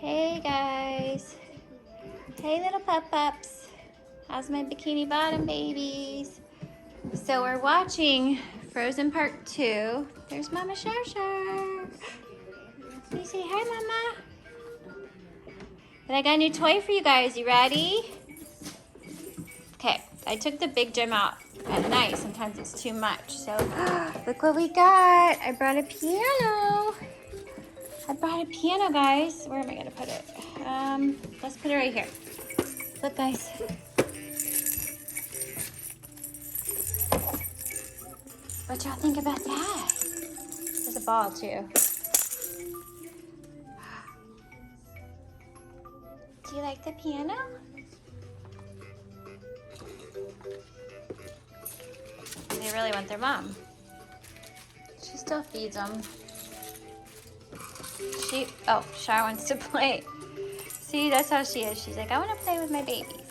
Hey guys. Hey little pup-ups. How's my Bikini Bottom babies? So we're watching Frozen Part 2. There's Mama Shar Shar. Can you say hi, Mama? And I got a new toy for you guys. You ready? Okay, I took the big gym out at night. Sometimes it's too much. So look what we got. I brought a piano. Guys. Where am I going to put it? Let's put it right here. Look, guys. What y'all think about that? There's a ball, too. Do you like the piano? They really want their mom. She still feeds them. Shar wants to play. See, that's how she is. She's like, I want to play with my babies.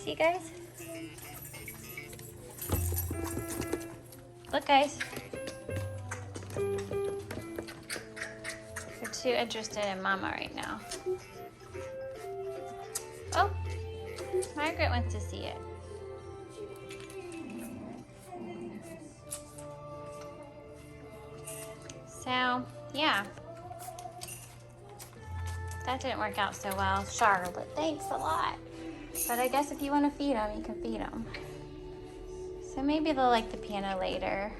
See, guys? Look, guys. They're too interested in Mama right now. Oh, Margaret wants to see it. So, yeah. That didn't work out so well, Charlotte. Thanks a lot. But I guess if you want to feed them, you can feed them. So maybe they'll like the piano later.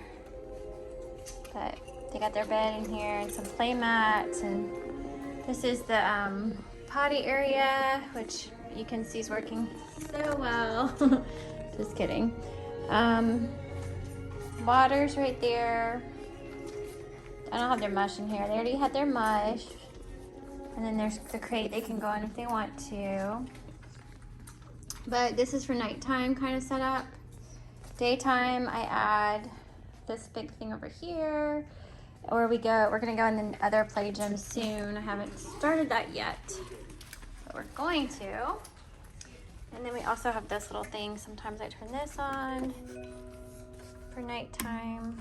But they got their bed in here and some play mats. And this is the potty area, which you can see is working so well. Just kidding. Water's right there. I don't have their mush in here. They already had their mush. And then there's the crate they can go in if they want to. But this is for nighttime kind of setup. Daytime, I add this big thing over here. We're gonna go in the other play gym soon. I haven't started that yet, but we're going to. And then we also have this little thing. Sometimes I turn this on for nighttime.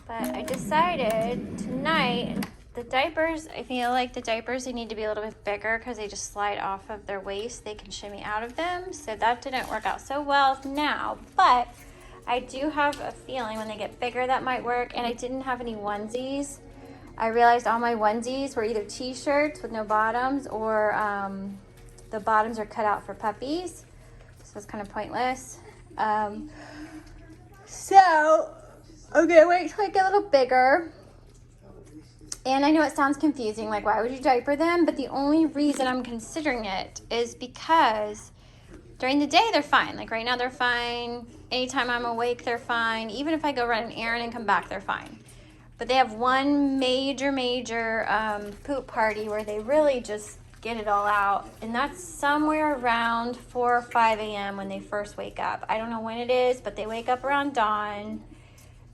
But I decided tonight, the diapers, I feel like the diapers, they need to be a little bit bigger because they just slide off of their waist. They can shimmy out of them. So that didn't work out so well now. But I do have a feeling when they get bigger that might work. And I didn't have any onesies. I realized all my onesies were either t-shirts with no bottoms or the bottoms are cut out for puppies. So it's kind of pointless. So I'm gonna wait till I get a little bigger. And I know it sounds confusing, like why would you diaper them? But the only reason I'm considering it is because during the day they're fine. Like right now they're fine. Anytime I'm awake, they're fine. Even if I go run an errand and come back, they're fine. But they have one major poop party where they really just get it all out. And that's somewhere around 4 or 5 a.m. when they first wake up. I don't know when it is, but they wake up around dawn.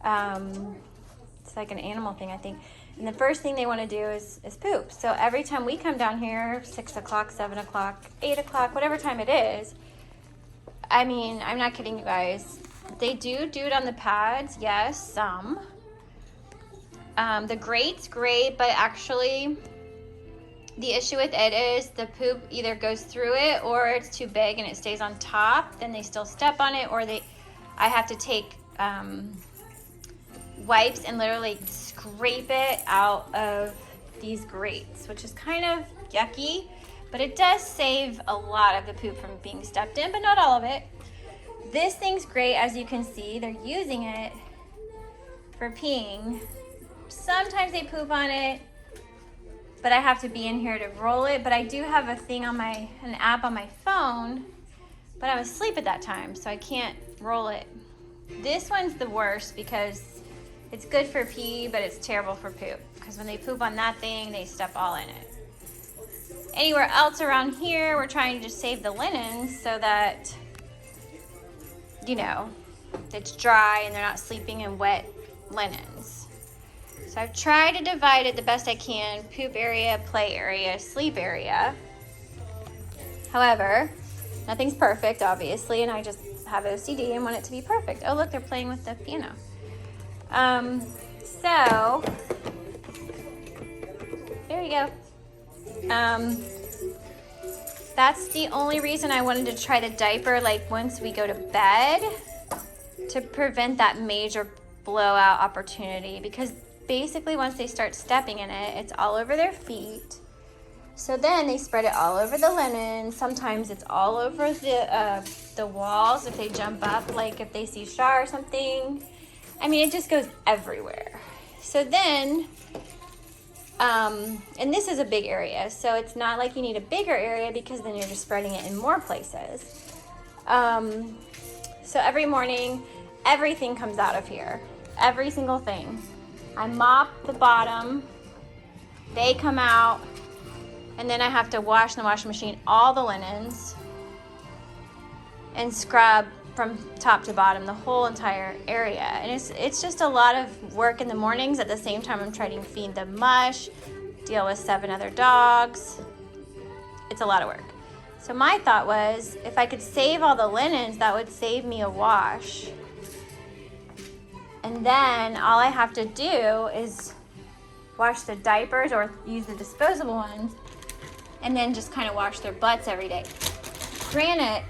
It's like an animal thing, I think. And the first thing they want to do is poop. So every time we come down here, 6 o'clock, 7 o'clock, 8 o'clock, whatever time it is, I mean, I'm not kidding you guys. They do it on the pads, yes, some. The grate's great, but actually the issue with it is the poop either goes through it or it's too big and it stays on top. Then they still step on it, or I have to take wipes and literally scrape it out of these grates, which is kind of yucky, but it does save a lot of the poop from being stepped in, but not all of it. This thing's great. As you can see, they're using it for peeing. Sometimes they poop on it, but I have to be in here to roll it. But I do have a thing on an app on my phone, but I'm asleep at that time, so I can't roll it. This one's the worst because it's good for pee, but it's terrible for poop. Because when they poop on that thing, they step all in it. Anywhere else around here, we're trying to just save the linens so that, you know, it's dry and they're not sleeping in wet linens. So I've tried to divide it the best I can. Poop area, play area, sleep area. However, nothing's perfect, obviously, and I just have OCD and want it to be perfect. Oh, look, they're playing with the piano. So you go. That's the only reason I wanted to try the diaper, like once we go to bed, to prevent that major blowout opportunity, because basically once they start stepping in it, it's all over their feet. So then they spread it all over the linen. Sometimes it's all over the walls if they jump up, like if they see Shar or something. I mean, it just goes everywhere. So then, and this is a big area, so it's not like you need a bigger area because then you're just spreading it in more places. So every morning, everything comes out of here. Every single thing. I mop the bottom, they come out, and then I have to wash in the washing machine all the linens and scrub from top to bottom the whole entire area. And it's just a lot of work in the mornings. At the same time, I'm trying to feed them mush, deal with 7 other dogs. It's a lot of work. So my thought was, if I could save all the linens, that would save me a wash. And then all I have to do is wash the diapers or use the disposable ones, and then just kind of wash their butts every day. Granted,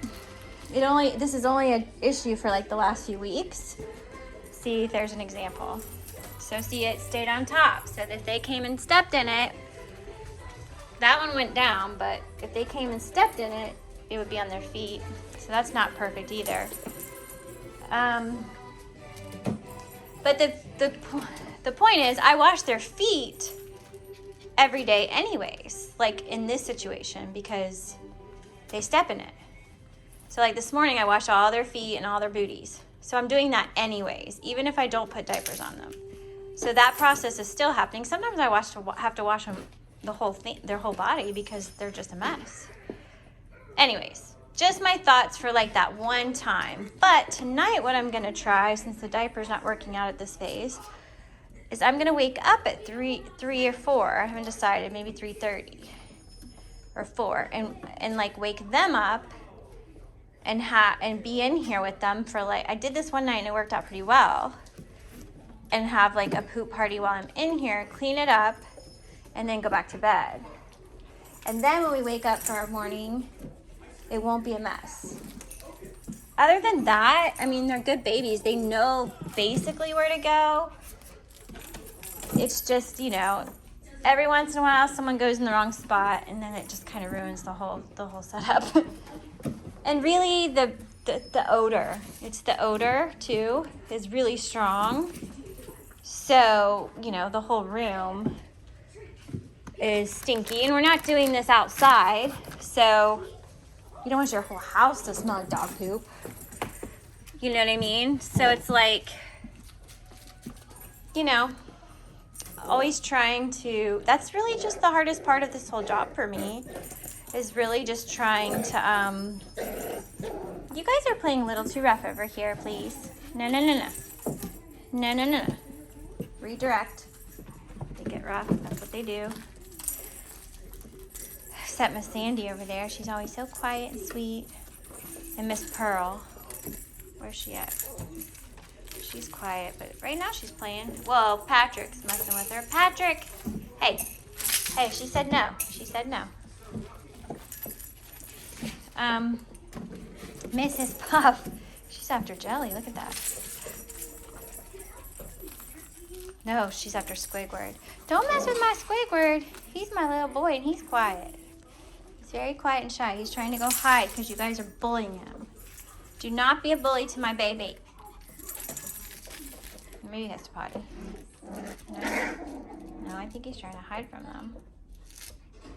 this is only an issue for like the last few weeks. See if there's an example. So see, it stayed on top. So if they came and stepped in it, that one went down, but if they came and stepped in it, it would be on their feet. So that's not perfect either. But the point is, I wash their feet every day anyways, like in this situation, because they step in it. So like this morning, I washed all their feet and all their booties. So I'm doing that anyways, even if I don't put diapers on them. So that process is still happening. Sometimes I have to wash them the whole thing, their whole body, because they're just a mess. Anyways, just my thoughts for like that one time. But tonight, what I'm gonna try, since the diaper's not working out at this phase, is I'm gonna wake up at 3 or 4. I haven't decided, maybe 3:30 or 4, and like wake them up and be in here with them for like, I did this one night and it worked out pretty well, and have like a poop party while I'm in here, clean it up, and then go back to bed. And then when we wake up for our morning, it won't be a mess. Other than that, I mean, they're good babies. They know basically where to go. It's just, every once in a while someone goes in the wrong spot, and then it just kind of ruins the whole setup. And really the odor, it's the odor too, is really strong. So, the whole room is stinky, and we're not doing this outside, so you don't want your whole house to smell like dog poop. You know what I mean? So it's like, always trying to, that's really just the hardest part of this whole job for me, is really just trying to, you guys are playing a little too rough over here, please. No. Redirect. They get rough, that's what they do. Except Miss Sandy over there, she's always so quiet and sweet. And Miss Pearl, where's she at? She's quiet, but right now she's playing. Whoa, Patrick's messing with her. Patrick! Hey, she said no. Mrs. Puff, she's after Jelly, look at that. No, she's after Squidward. Don't mess with my Squidward. He's my little boy and he's quiet. He's very quiet and shy. He's trying to go hide because you guys are bullying him. Do not be a bully to my baby. Maybe he has to potty. No, I think he's trying to hide from them.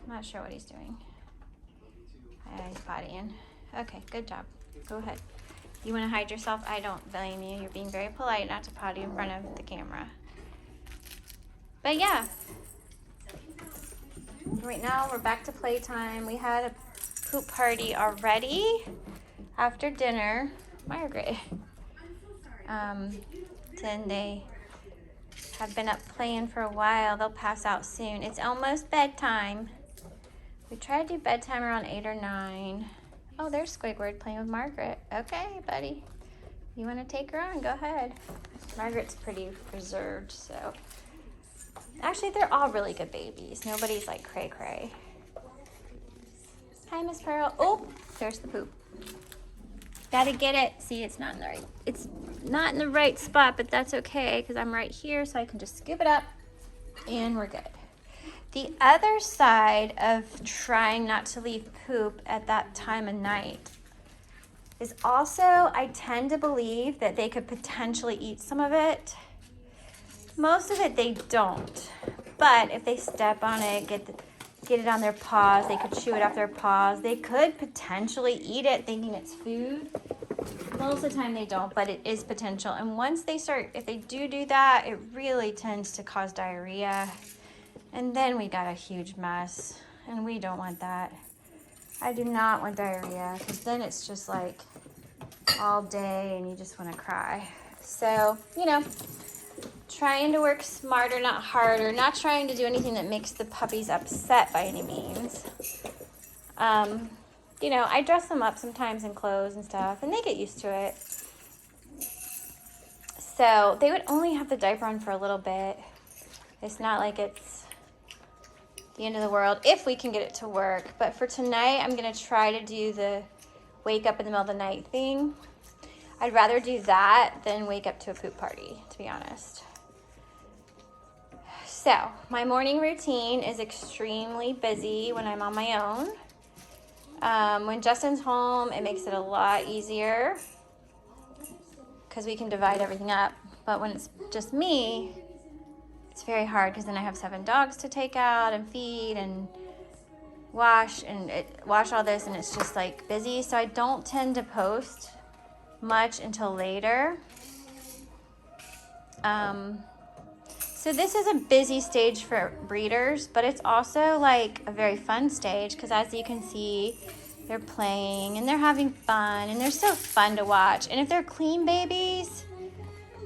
I'm not sure what he's doing. He's pottying. Okay, good job. Go ahead. You want to hide yourself? I don't blame you. You're being very polite not to potty in front of the camera. But yeah. Right now we're back to playtime. We had a poop party already after dinner. Margaret. Then they have been up playing for a while. They'll pass out soon. It's almost bedtime. We try to do bedtime around 8 or 9. Oh, there's Squidward playing with Margaret. Okay, buddy. You want to take her on? Go ahead. Margaret's pretty reserved, so. Actually, they're all really good babies. Nobody's like cray cray. Hi, Miss Pearl. Oh, there's the poop. Gotta get it. See, it's not in the right spot, but that's okay because I'm right here, so I can just scoop it up and we're good. The other side of trying not to leave poop at that time of night is also, I tend to believe that they could potentially eat some of it. Most of it they don't, but if they step on it, get it on their paws, they could chew it off their paws. They could potentially eat it thinking it's food. Most of the time they don't, but it is potential. And once they start, if they do that, it really tends to cause diarrhea. And then we got a huge mess, and we don't want that. I do not want diarrhea, because then it's just like all day and you just want to cry. So, you know, trying to work smarter, not harder, not trying to do anything that makes the puppies upset by any means. You know, I dress them up sometimes in clothes and stuff, and they get used to it. So they would only have the diaper on for a little bit. It's not like it's the end of the world if we can get it to work. But for tonight, I'm going to try to do the wake up in the middle of the night thing. I'd rather do that than wake up to a poop party, to be honest. So my morning routine is extremely busy when I'm on my own. When Justin's home, it makes it a lot easier because we can divide everything up. But when it's just me, it's very hard because then I have 7 dogs to take out and feed and wash all this, and it's just like busy. So I don't tend to post much until later. So this is a busy stage for breeders, but it's also like a very fun stage because as you can see, they're playing and they're having fun and they're so fun to watch. And if they're clean babies,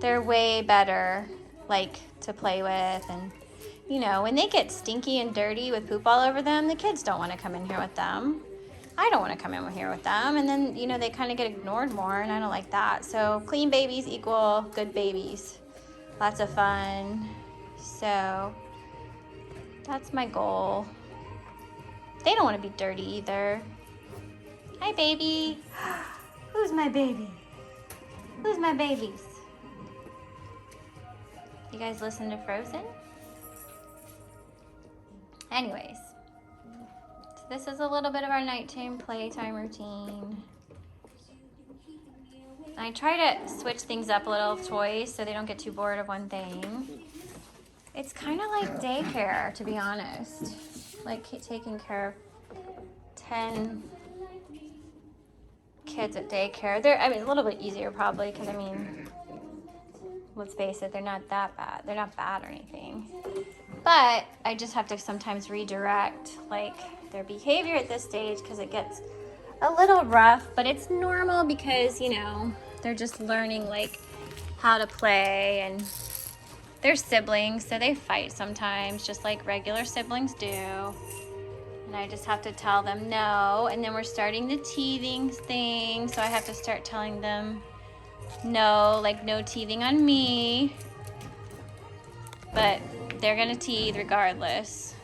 they're way better like to play with. And you know, when they get stinky and dirty with poop all over them, the kids don't want to come in here with them. I don't want to come in here with them. And then, you know, they kind of get ignored more, and I don't like that. So clean babies equal good babies. Lots of fun. So that's my goal. They don't want to be dirty either. Hi, baby. Who's my baby? Who's my babies? You guys listen to Frozen? Anyways, so this is a little bit of our nighttime playtime routine. I try to switch things up a little with toys so they don't get too bored of one thing. It's kind of like daycare, to be honest. Like taking care of 10 kids at daycare. I mean, a little bit easier probably because, I mean, let's face it, they're not that bad. They're not bad or anything. But I just have to sometimes redirect like their behavior at this stage because it gets a little rough, but it's normal because, you know, they're just learning like how to play, and they're siblings, so they fight sometimes just like regular siblings do. And I just have to tell them no. And then we're starting the teething thing, so I have to start telling them no, like no teething on me. But they're gonna teeth regardless.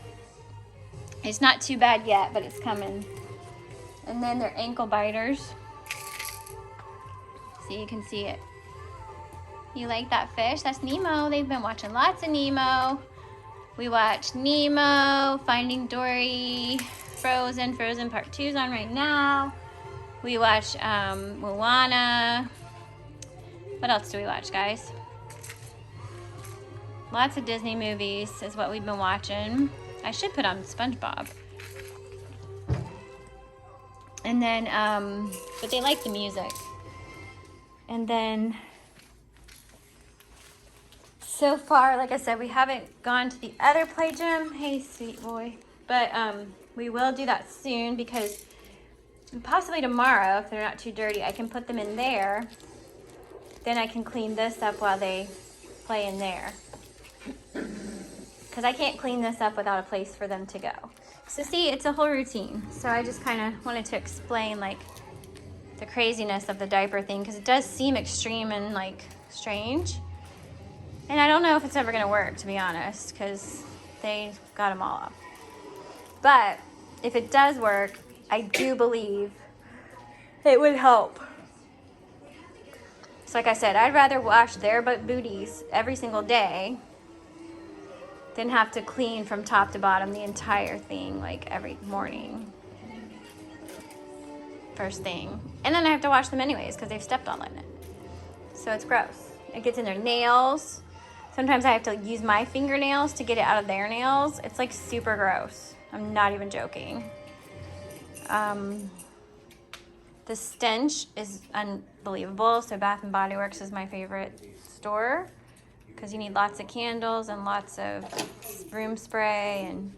It's not too bad yet, but it's coming. And then they're ankle biters. So you can see it. You like that fish? That's Nemo. They've been watching lots of Nemo. We watched Nemo, Finding Dory, Frozen. Frozen Part 2's on right now. We watched Moana. What else do we watch, guys? Lots of Disney movies is what we've been watching. I should put on SpongeBob. And then, but they like the music. And then, so far, like I said, we haven't gone to the other play gym. Hey, sweet boy. But we will do that soon because possibly tomorrow, if they're not too dirty, I can put them in there. Then I can clean this up while they play in there. Because I can't clean this up without a place for them to go. So see, it's a whole routine. So I just kind of wanted to explain like the craziness of the diaper thing because it does seem extreme and like strange. And I don't know if it's ever going to work, to be honest, because they got them all off. But if it does work, I do believe it would help. So like I said, I'd rather wash their booties every single day than have to clean from top to bottom the entire thing like every morning. First thing. And then I have to wash them anyways because they've stepped all in it. So it's gross. It gets in their nails. Sometimes I have to use my fingernails to get it out of their nails. It's like super gross. I'm not even joking. The stench is unbelievable. So Bath and Body Works is my favorite store because you need lots of candles and lots of room spray, and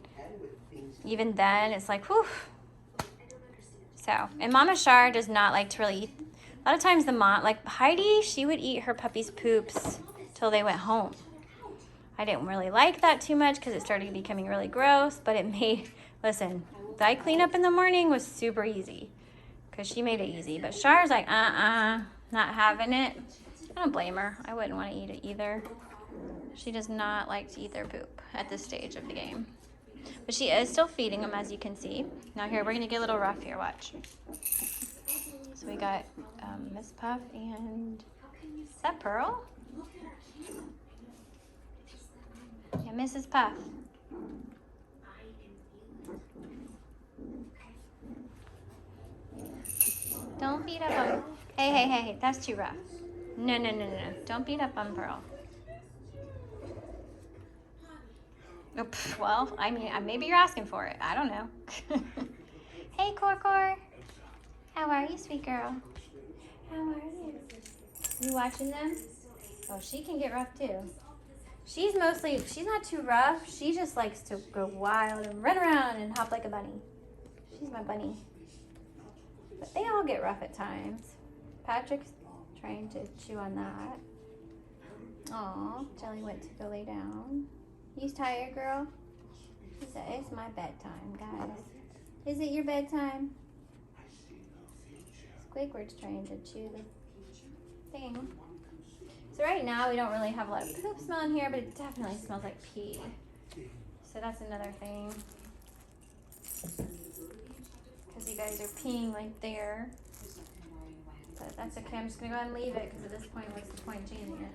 even then it's like, whew. So, and Mama Shar does not like to really eat. A lot of times the mom, like Heidi, she would eat her puppy's poops till they went home. I didn't really like that too much because it started becoming really gross, but it made, listen, that cleanup in the morning was super easy because she made it easy. But Char's like, not having it. I don't blame her. I wouldn't want to eat it either. She does not like to eat their poop at this stage of the game. But she is still feeding them, as you can see. Now here, we're going to get a little rough here, watch. So we got Miss Puff and, is that Pearl? Yeah, Mrs. Puff. Don't beat up on, hey, that's too rough. No. Don't beat up on Pearl. Oh, well, I mean, maybe you're asking for it. I don't know. Hey, Cor. How are you, sweet girl? How are you? You watching them? Oh, she can get rough too. She's not too rough. She just likes to go wild and run around and hop like a bunny. She's my bunny. But they all get rough at times. Patrick's trying to chew on that. Aw, Jelly went to go lay down. You tired, girl? She said, it's my bedtime, guys. Is it your bedtime? Squidward's trying to chew the thing. So right now we don't really have a lot of poop smell in here, but it definitely smells like pee. So that's another thing. Because you guys are peeing like there. But that's okay, I'm just going to go ahead and leave it because at this point, what's the point of changing it?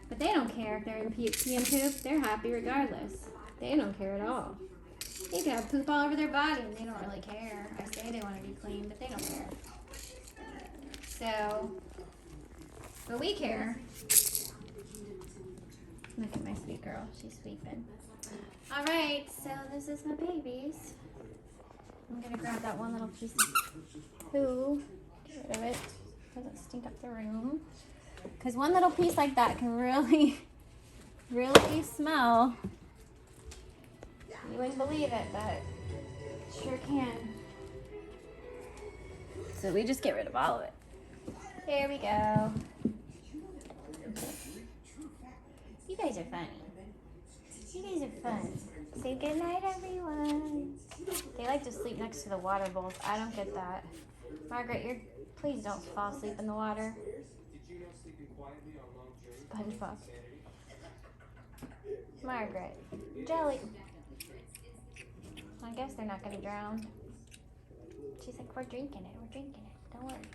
But they don't care if they're in pee and poop. They're happy regardless. They don't care at all. They can have poop all over their body and they don't really care. I say they want to be clean, but they don't care. So, but we care. Look at my sweet girl. She's sweeping. All right, so this is my babies. I'm going to grab that one little piece of poo. Get rid of it. Doesn't stink up the room. Because one little piece like that can really smell. You wouldn't believe it, but it sure can. So we just get rid of all of it. There we go. You guys are funny. You guys are fun. Say good night, everyone. They like to sleep next to the water bowls. I don't get that. Margaret, please don't fall asleep in the water. SpongeBob. Margaret. Jelly. I guess they're not going to drown. She's like, we're drinking it. Don't worry.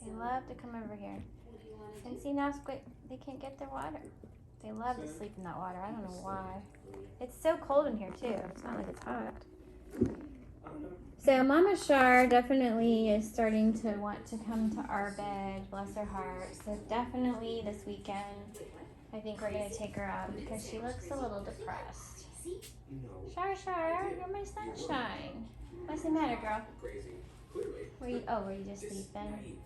They love to come over here. And see now, they can't get their water. They love to sleep in that water. I don't know why. It's so cold in here, too. It's not like it's hot. So Mama Shar definitely is starting to want to come to our bed, bless her heart. So definitely this weekend, I think we're going to take her out because she looks a little depressed. Shar, you're my sunshine. What's the matter, girl? Were you just sleeping?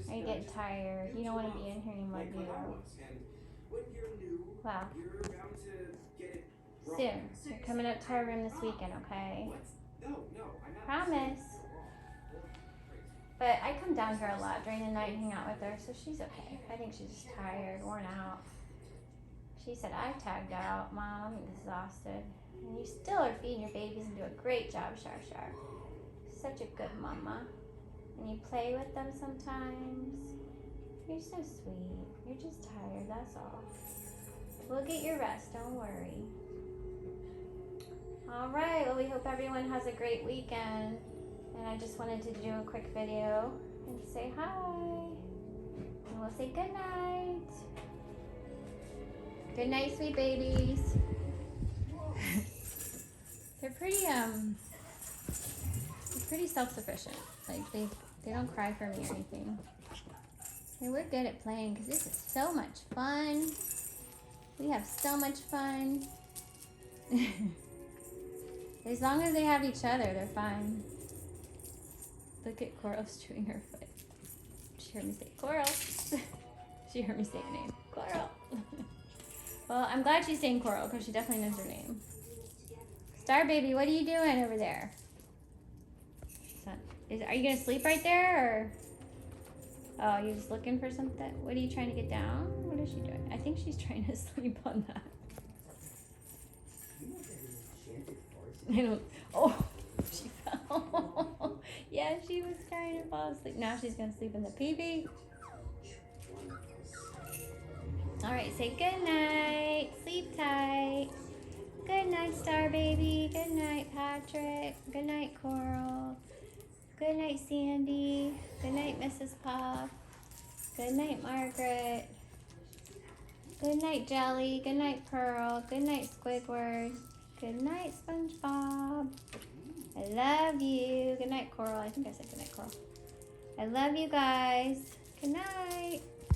Are you getting tired? You don't want to be in here anymore, do you? Wow. Soon. You're coming up to our room this weekend, okay? Promise. But I come down here a lot during the night and hang out with her, so she's okay. I think she's just tired, worn out. She said, I tagged out, Mom. I'm exhausted. And you still are feeding your babies and do a great job, Shar. Such a good mama. and you play with them sometimes. You're so sweet. You're just tired, that's all. We'll get your rest, don't worry. All right, well, we hope everyone has a great weekend. And I just wanted to do a quick video and say hi. And we'll say good night. Good night, sweet babies. They're pretty self-sufficient. Like they don't cry for me or anything. And we're good at playing because this is so much fun. We have so much fun. As long as they have each other, they're fine. Look at Coral's chewing her foot. She heard me say Coral. She heard me say her name. Coral. Well, I'm glad she's saying Coral because she definitely knows her name. Star baby, what are you doing over there? Are you going to sleep right there? Or? Oh, you're just looking for something? What are you trying to get down? What is she doing? I think she's trying to sleep on that. I don't. Oh, she fell. Yeah, she was trying to fall asleep. Now she's going to sleep in the PV. All right, say good night. Sleep tight. Good night, Star Baby. Good night, Patrick. Good night, Coral. Good night, Sandy. Good night, Mrs. Puff. Good night, Margaret. Good night, Jelly. Good night, Pearl. Good night, Squidward. Good night, SpongeBob. I love you. Good night, Coral. I think I said good night, Coral. I love you guys. Good night.